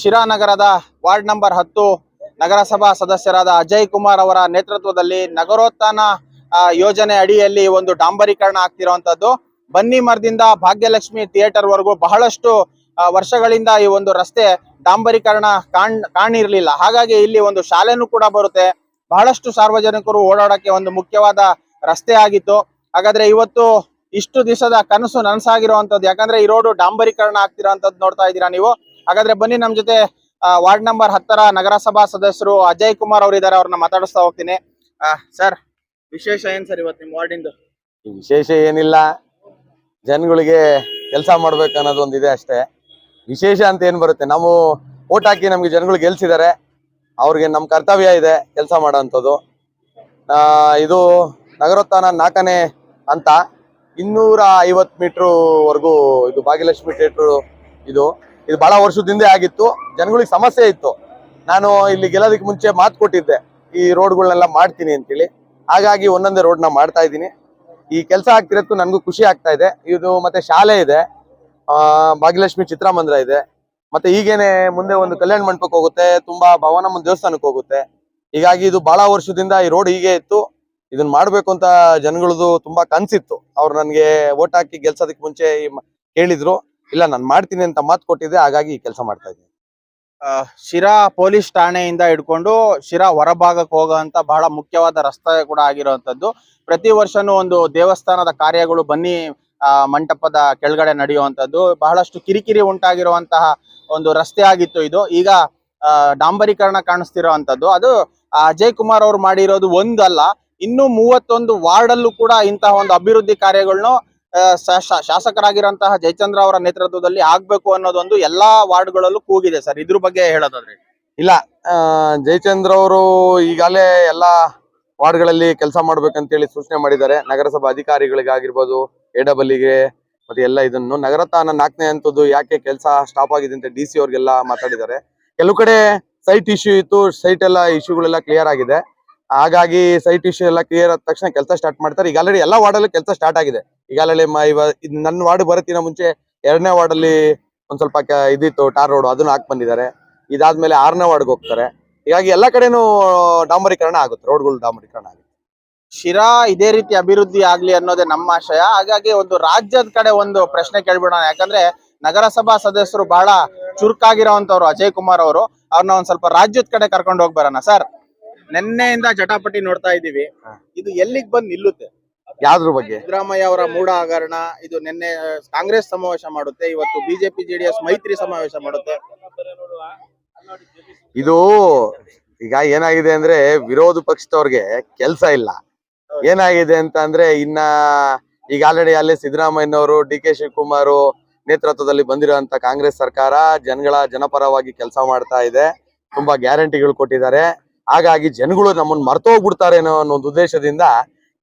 ಶಿರಾ ನಗರದ ward number 10 ನಗರಸಭಾ ಸದಸ್ಯರಾದ ಅಜಯ್ ಕುಮಾರ್ ಅವರ ನೇತೃತ್ವದಲ್ಲಿ ನಗರೋತ್ಥಾನ ಯೋಜನೆ ಅಡಿಯಲ್ಲಿ ಒಂದು ಡಾಂಬರೀಕರಣ ಆಗ್ತಿರುವಂತದ್ದು. ಬನ್ನಿ ಮರದಿಂದ ಭಾಗ್ಯಲಕ್ಷ್ಮಿ ಥಿಯೇಟರ್ ವರೆಗೂ ಬಹಳಷ್ಟು ವರ್ಷಗಳಿಂದ ಈ ಒಂದು ರಸ್ತೆ ಡಾಂಬರೀಕರಣ ಕಾಣಿರ್ಲಿಲ್ಲ. ಹಾಗಾಗಿ ಇಲ್ಲಿ ಒಂದು ಶಾಲೆನೂ ಕೂಡ ಬರುತ್ತೆ. ಬಹಳಷ್ಟು ಸಾರ್ವಜನಿಕರು ಓಡಾಡಕ್ಕೆ ಒಂದು ಮುಖ್ಯವಾದ ರಸ್ತೆ ಆಗಿತ್ತು. ಹಾಗಾದ್ರೆ ಇವತ್ತು ಇಷ್ಟು ದಿವಸದ ಕನಸು ನನಸಾಗಿರುವಂತದ್ದು. ಯಾಕಂದ್ರೆ ಈ ರೋಡ್ ಡಾಂಬರೀಕರಣ ಆಗ್ತಿರೋಂಥದ್ದು ನೋಡ್ತಾ ಇದ್ದೀರಾ ನೀವು. ಹಾಗಾದ್ರೆ ಬನ್ನಿ ನಮ್ಮ ಜೊತೆ ವಾರ್ಡ್ ನಂಬರ್ 10ರ ನಗರಸಭಾ ಸದಸ್ಯರು ಅಜಯ್ ಕುಮಾರ್ ಅವರು ಇದ್ದಾರೆ. ಅವ್ರನ್ನ ಮಾತಾಡಿಸ್ತಾ ಹೋಗ್ತೀನಿ. ಸರ್, ವಿಶೇಷ ಏನ್ ಸರ್ ಇವತ್ತು ನಿಮ್ಮ ವಾರ್ಡಿಂದು? ವಿಶೇಷ ಏನಿಲ್ಲ, ಜನಗಳಿಗೆ ಕೆಲಸ ಮಾಡ್ಬೇಕು ಅನ್ನೋದು ಒಂದಿದೆ ಅಷ್ಟೇ. ವಿಶೇಷ ಅಂತ ಏನ್ ಬರುತ್ತೆ, ನಾವು ಓಟ್ ಹಾಕಿ ನಮ್ಗೆ ಜನಗಳು ಗೆಲ್ಸಿದ್ದಾರೆ, ಅವ್ರಿಗೆ ನಮ್ಮ ಕರ್ತವ್ಯ ಇದೆ ಕೆಲಸ ಮಾಡೋಂಥದ್ದು. ಇದು ನಗರೋತ್ಥಾನ 4ನೇ ಹಂತ, 250 ಮೀಟರ್ ವರೆಗೂ ಇದು ಭಾಗ್ಯಲಕ್ಷ್ಮಿ ಥಿಯೇಟ್ರು. ಇದು ಬಹಳ ವರ್ಷದಿಂದ ಆಗಿತ್ತು, ಜನಗಳಿಗೆ ಸಮಸ್ಯೆ ಇತ್ತು. ನಾನು ಇಲ್ಲಿ ಗೆಲ್ಲೋದಕ್ಕೆ ಮುಂಚೆ ಮಾತು ಕೊಟ್ಟಿದ್ದೆ ಈ ರೋಡ್ಗಳನ್ನೆಲ್ಲ ಮಾಡ್ತೀನಿ ಅಂತೇಳಿ. ಹಾಗಾಗಿ ಒಂದೊಂದೇ ರೋಡ್ನ ಮಾಡ್ತಾ ಇದ್ದೀನಿ. ಈ ಕೆಲಸ ಆಗ್ತಿರೋದಕ್ಕೂ ನನಗೂ ಖುಷಿ ಆಗ್ತಾ ಇದೆ. ಇದು ಮತ್ತೆ ಶಾಲೆ ಇದೆ, ಭಾಗ್ಯಲಕ್ಷ್ಮಿ ಚಿತ್ರಮಂದಿರ ಇದೆ, ಮತ್ತೆ ಹೀಗೇನೆ ಮುಂದೆ ಒಂದು ಕಲ್ಯಾಣ ಮಂಟಪಕ್ಕೆ ಹೋಗುತ್ತೆ, ತುಂಬಾ ಭವನಮ್ಮ ದೇವಸ್ಥಾನಕ್ಕೆ ಹೋಗುತ್ತೆ. ಹೀಗಾಗಿ ಇದು ಬಹಳ ವರ್ಷದಿಂದ ಈ ರೋಡ್ ಹೀಗೆ ಇತ್ತು. ಇದನ್ನ ಮಾಡ್ಬೇಕು ಅಂತ ಜನಗಳದು ತುಂಬಾ ಕನ್ಸಿತ್ತು. ಅವ್ರು ನನ್ಗೆ ಓಟ್ ಹಾಕಿ ಗೆಲ್ಸೋದಕ್ಕೆ ಮುಂಚೆ ಹೇಳಿದ್ರು, ಇಲ್ಲ ನಾನು ಮಾಡ್ತೀನಿ ಅಂತ ಮಾತು ಕೊಟ್ಟಿದ್ದೆ. ಹಾಗಾಗಿ ಈ ಕೆಲಸ ಮಾಡ್ತಾ ಇದ್ದೀನಿ. ಶಿರಾ ಪೊಲೀಸ್ ಠಾಣೆಯಿಂದ ಹಿಡ್ಕೊಂಡು ಶಿರಾ ಹೊರಭಾಗಕ್ಕೆ ಹೋಗುವಂತ ಬಹಳ ಮುಖ್ಯವಾದ ರಸ್ತೆ ಕೂಡ ಆಗಿರುವಂತದ್ದು. ಪ್ರತಿ ವರ್ಷನೂ ಒಂದು ದೇವಸ್ಥಾನದ ಕಾರ್ಯಗಳು ಬನ್ನಿ ಮಂಟಪದ ಕೆಳಗಡೆ ನಡೆಯುವಂತದ್ದು. ಬಹಳಷ್ಟು ಕಿರಿಕಿರಿ ಉಂಟಾಗಿರುವಂತಹ ಒಂದು ರಸ್ತೆ ಆಗಿತ್ತು ಇದು. ಈಗ ಡಾಂಬರೀಕರಣ ಕಾಣಿಸ್ತಿರುವಂತದ್ದು. ಅದು ಅಜಯ್ ಕುಮಾರ್ ಅವರು ಮಾಡಿರೋದು ಒಂದಲ್ಲ, ಇನ್ನು 31 ವಾರ್ಡಲ್ಲೂ ಕೂಡ ಇಂತಹ ಒಂದು ಅಭಿವೃದ್ಧಿ ಕಾರ್ಯಗಳನ್ನು ಶಾಸಕರಾಗಿರುವಂತಹ ಜಯಚಂದ್ರ ಅವರ ನೇತೃತ್ವದಲ್ಲಿ ಆಗ್ಬೇಕು ಅನ್ನೋದೊಂದು ಎಲ್ಲಾ ವಾರ್ಡ್ಗಳಲ್ಲೂ ಕೂಗಿದೆ ಸರ್. ಇದ್ರ ಬಗ್ಗೆ ಹೇಳೋದಾದ್ರೆ, ಇಲ್ಲ, ಜಯಚಂದ್ರ ಅವರು ಈಗಾಗಲೇ ಎಲ್ಲಾ ವಾರ್ಡ್ಗಳಲ್ಲಿ ಕೆಲಸ ಮಾಡ್ಬೇಕಂತೇಳಿ ಸೂಚನೆ ಮಾಡಿದ್ದಾರೆ. ನಗರಸಭಾ ಅಧಿಕಾರಿಗಳಿಗಾಗಿರ್ಬೋದು, ಎಡಬಲ್ಲಿಗೆ ಮತ್ತೆ ಎಲ್ಲ ಇದನ್ನು ನಗರೋತ್ಥಾನ 4ನೇ ಹಂತದ್ದು ಯಾಕೆ ಕೆಲಸ ಸ್ಟಾಪ್ ಆಗಿದೆ ಅಂತ DC ಅವ್ರಿಗೆಲ್ಲ ಮಾತಾಡಿದ್ದಾರೆ. ಕೆಲವು ಕಡೆ ಸೈಟ್ ಇಶ್ಯೂ ಇತ್ತು, ಸೈಟ್ ಎಲ್ಲ ಇಶ್ಯೂಗಳೆಲ್ಲ ಕ್ಲಿಯರ್ ಆಗಿದೆ. ಹಾಗಾಗಿ ಸೈಟ್ ಇಶ್ಯೂ ಎಲ್ಲ ಕ್ಲಿಯರ್ ಆದ ತಕ್ಷಣ ಕೆಲಸ ಸ್ಟಾರ್ಟ್ ಮಾಡ್ತಾರೆ. ಈಗ ಆಲ್ರೆಡಿ ಎಲ್ಲಾ ವಾರ್ಡಲ್ಲೂ ಕೆಲಸ ಸ್ಟಾರ್ಟ್ ಆಗಿದೆ. ಈಗಾಗಲೇ ನನ್ನ ವಾರ್ಡ್ ಬರೋತ್ತಿನ ಮುಂಚೆ 2ನೇ ವಾರ್ಡಲ್ಲಿ ಒಂದ್ ಸ್ವಲ್ಪ ಇದಿತ್ತು, ಟಾರ್ ರೋಡ್, ಅದನ್ನ ಹಾಕಿ ಬಂದಿದ್ದಾರೆ. ಇದಾದ್ಮೇಲೆ 6ನೇ ವಾರ್ಡ್ಗೆ ಹೋಗ್ತಾರೆ. ಹೀಗಾಗಿ ಎಲ್ಲಾ ಕಡೆನೂ ಡಾಂಬರೀಕರಣ ಆಗುತ್ತೆ, ರೋಡ್ಗಳು ಡಾಂಬರೀಕರಣ ಆಗುತ್ತೆ. ಶಿರಾ ಇದೇ ರೀತಿ ಅಭಿವೃದ್ಧಿ ಆಗ್ಲಿ ಅನ್ನೋದೇ ನಮ್ಮ ಆಶಯ. ಹಾಗಾಗಿ ಒಂದು ರಾಜ್ಯದ ಕಡೆ ಒಂದು ಪ್ರಶ್ನೆ ಕೇಳ್ಬಿಡೋಣ. ಯಾಕಂದ್ರೆ ನಗರಸಭಾ ಸದಸ್ಯರು ಬಹಳ ಚುರುಕಾಗಿರೋಂಥವ್ರು ಅಜಯ್ ಕುಮಾರ್ ಅವರು. ಅವ್ರನ್ನ ಒಂದ್ ಸ್ವಲ್ಪ ರಾಜ್ಯದ ಕಡೆ ಕರ್ಕೊಂಡು ಹೋಗಿ ಬರೋಣ ಸರ್. ನಿನ್ನೆಯಿಂದ ಜಟಾಪಟಿ ನೋಡ್ತಾ ಇದೀವಿ, ಇದು ಎಲ್ಲಿಗೆ ಬಂದು ನಿಲ್ಲುತ್ತೆ? ಯಾವ್ದ್ರ ಬಗ್ಗೆ? ಸಿದ್ದರಾಮಯ್ಯ ಅವರ ಮೂಢ ಹಗರಣ. ಇದು ನಿನ್ನೆ ಕಾಂಗ್ರೆಸ್ ಸಮಾವೇಶ ಮಾಡುತ್ತೆ, ಇವತ್ತು ಬಿಜೆಪಿ JDS ಮೈತ್ರಿ ಸಮಾವೇಶ ಮಾಡುತ್ತೆ. ಇದು ಈಗ ಏನಾಗಿದೆ ಅಂದ್ರೆ, ವಿರೋಧ ಪಕ್ಷದವ್ರಿಗೆ ಕೆಲಸ ಇಲ್ಲ. ಏನಾಗಿದೆ ಅಂತ ಅಂದ್ರೆ, ಈಗ ಆಲ್ರೆಡಿ ಅಲ್ಲೇ ಸಿದ್ದರಾಮಯ್ಯನವರು, DK ಶಿವಕುಮಾರ್ ನೇತೃತ್ವದಲ್ಲಿ ಬಂದಿರುವಂತ ಕಾಂಗ್ರೆಸ್ ಸರ್ಕಾರ ಜನಪರವಾಗಿ ಕೆಲಸ ಮಾಡ್ತಾ ಇದೆ. ತುಂಬಾ ಗ್ಯಾರಂಟಿಗಳು ಕೊಟ್ಟಿದ್ದಾರೆ. ಹಾಗಾಗಿ ಜನಗಳು ನಮ್ಮನ್ನ ಮರ್ತೋಗ್ಬಿಡ್ತಾರೆ ಅನ್ನೋ ಒಂದು ಉದ್ದೇಶದಿಂದ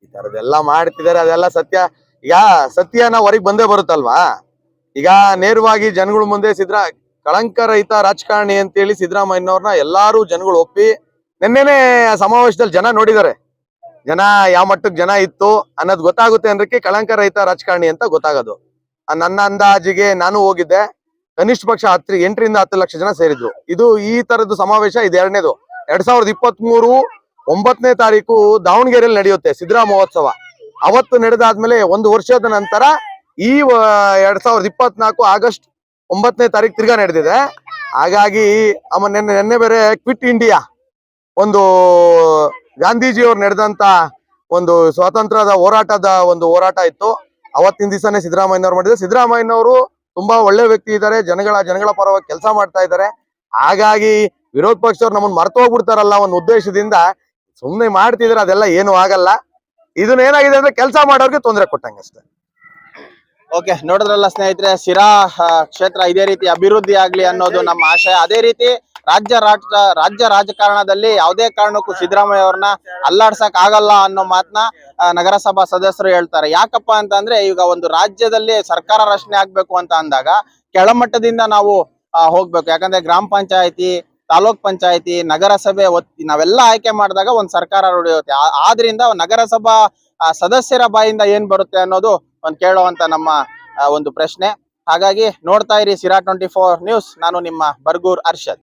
ಈ ತರದೆಲ್ಲ ಮಾಡ್ತಿದ್ದಾರೆ. ಅದೆಲ್ಲ ಸತ್ಯ. ಈಗ ಸತ್ಯನ ಹೊರಗೆ ಬಂದೇ ಬರುತ್ತಲ್ವಾ. ಈಗ ನೇರವಾಗಿ ಜನಗಳ ಮುಂದೆ ಕಳಂಕರಹಿತ ರಾಜಕಾರಣಿ ಅಂತೇಳಿ ಸಿದ್ದರಾಮಯ್ಯನವ್ರನ್ನ ಎಲ್ಲಾರು ಜನಗಳು ಒಪ್ಪಿ, ನಿನ್ನೆನೆ ಸಮಾವೇಶದಲ್ಲಿ ಜನ ನೋಡಿದ್ದಾರೆ. ಜನ ಯಾವ ಮಟ್ಟಕ್ಕೆ ಜನ ಇತ್ತು ಅನ್ನೋದು ಗೊತ್ತಾಗುತ್ತೆ ಅಂದ್ರೆ ಕಳಂಕರಹಿತ ರಾಜಕಾರಣಿ ಅಂತ ಗೊತ್ತಾಗೋದು. ನನ್ನ ಅಂದಾಜಿಗೆ ನಾನು ಹೋಗಿದ್ದೆ, ಕನಿಷ್ಠ ಪಕ್ಷ 8 ರಿಂದ 10 ಲಕ್ಷ ಜನ ಸೇರಿದ್ರು. ಇದು ಈ ತರದ್ದು ಸಮಾವೇಶ ಇದು 2ನೇದು. 2023 9ನೇ ತಾರೀಕು ದಾವಣಗೆರೆಯಲ್ಲಿ ನಡೆಯುತ್ತೆ ಸಿದ್ದರಾಮ ಮಹೋತ್ಸವ. ಅವತ್ತು ನಡೆದಾದ್ಮೇಲೆ 1 ವರ್ಷದ ನಂತರ ಈ 2024 ಆಗಸ್ಟ್ 9ನೇ ತಾರೀಕು ತಿರ್ಗಾ ನಡೆದಿದೆ. ಹಾಗಾಗಿ ನಿನ್ನೆ ಬೇರೆ ಕ್ವಿಟ್ ಇಂಡಿಯಾ ಒಂದು ಗಾಂಧೀಜಿಯವ್ರು ನಡೆದಂತ ಒಂದು ಸ್ವಾತಂತ್ರ್ಯದ ಒಂದು ಹೋರಾಟ ಇತ್ತು. ಅವತ್ತಿನ ದಿವಸನೇ ಸಿದ್ದರಾಮಯ್ಯನವ್ರು ಮಾಡಿದ್ರು. ಸಿದ್ದರಾಮಯ್ಯನವರು ತುಂಬಾ ಒಳ್ಳೆ ವ್ಯಕ್ತಿ ಇದ್ದಾರೆ, ಜನಗಳ ಪರವಾಗಿ ಕೆಲಸ ಮಾಡ್ತಾ ಇದ್ದಾರೆ. ಹಾಗಾಗಿ ವಿರೋಧ ಪಕ್ಷದವ್ರು ನಮ್ಮನ್ನ ಮರ್ತೋಗ್ಬಿಡ್ತಾರಲ್ಲ ಒಂದು ಉದ್ದೇಶದಿಂದ ಸುಮ್ಮನೆ ಮಾಡ್ತಿದ್ರೆ ಅದೆಲ್ಲ ಏನು ಆಗಲ್ಲ. ಇದನ್ನ ಏನಾಗಿದೆ ಅಂದ್ರೆ ಕೆಲಸ ಮಾಡೋರ್ಗೆ ತೊಂದರೆ ಕೊಟ್ಟಂಗೆ ಅಷ್ಟೇ. ಓಕೆ, ನೋಡಿದ್ರಲ್ಲ ಸ್ನೇಹಿತರೆ, ಶಿರಾ ಕ್ಷೇತ್ರ ಇದೇ ರೀತಿ ಅಭಿವೃದ್ಧಿ ಆಗ್ಲಿ ಅನ್ನೋದು ನಮ್ಮ ಆಶಯ. ಅದೇ ರೀತಿ ರಾಜ್ಯ ರಾಜಕಾರಣದಲ್ಲಿ ಯಾವುದೇ ಕಾರಣಕ್ಕೂ ಸಿದ್ದರಾಮಯ್ಯ ಅವ್ರನ್ನ ಅಲ್ಲಾಡ್ಸಕ್ ಆಗಲ್ಲ ಅನ್ನೋ ಮಾತನ್ನ ನಗರಸಭಾ ಸದಸ್ಯರು ಹೇಳ್ತಾರೆ. ಯಾಕಪ್ಪ ಅಂತಂದ್ರೆ, ಈಗ ಒಂದು ರಾಜ್ಯದಲ್ಲಿ ಸರ್ಕಾರ ರಚನೆ ಆಗ್ಬೇಕು ಅಂತ ಅಂದಾಗ ಕೆಳಮಟ್ಟದಿಂದ ನಾವು ಹೋಗ್ಬೇಕು. ಯಾಕಂದ್ರೆ ಗ್ರಾಮ ಪಂಚಾಯತಿ, ತಾಲೂಕ್ ಪಂಚಾಯತಿ, ನಗರಸಭೆ ನಾವೆಲ್ಲ ಆಯ್ಕೆ ಮಾಡಿದಾಗ ಒಂದು ಸರ್ಕಾರ ನಡೆಯುತ್ತೆ. ಆದ್ರಿಂದ ನಗರಸಭಾ ಸದಸ್ಯರ ಬಾಯಿಂದ ಏನ್ ಬರುತ್ತೆ ಅನ್ನೋದು ಒಂದು ಕೇಳುವಂತ ನಮ್ಮ ಒಂದು ಪ್ರಶ್ನೆ. ಹಾಗಾಗಿ ನೋಡ್ತಾ ಇರಿ ಸಿರಾ 24 ನ್ಯೂಸ್. ನಾನು ನಿಮ್ಮ ಬರ್ಗೂರ್ ಅರ್ಷದ್.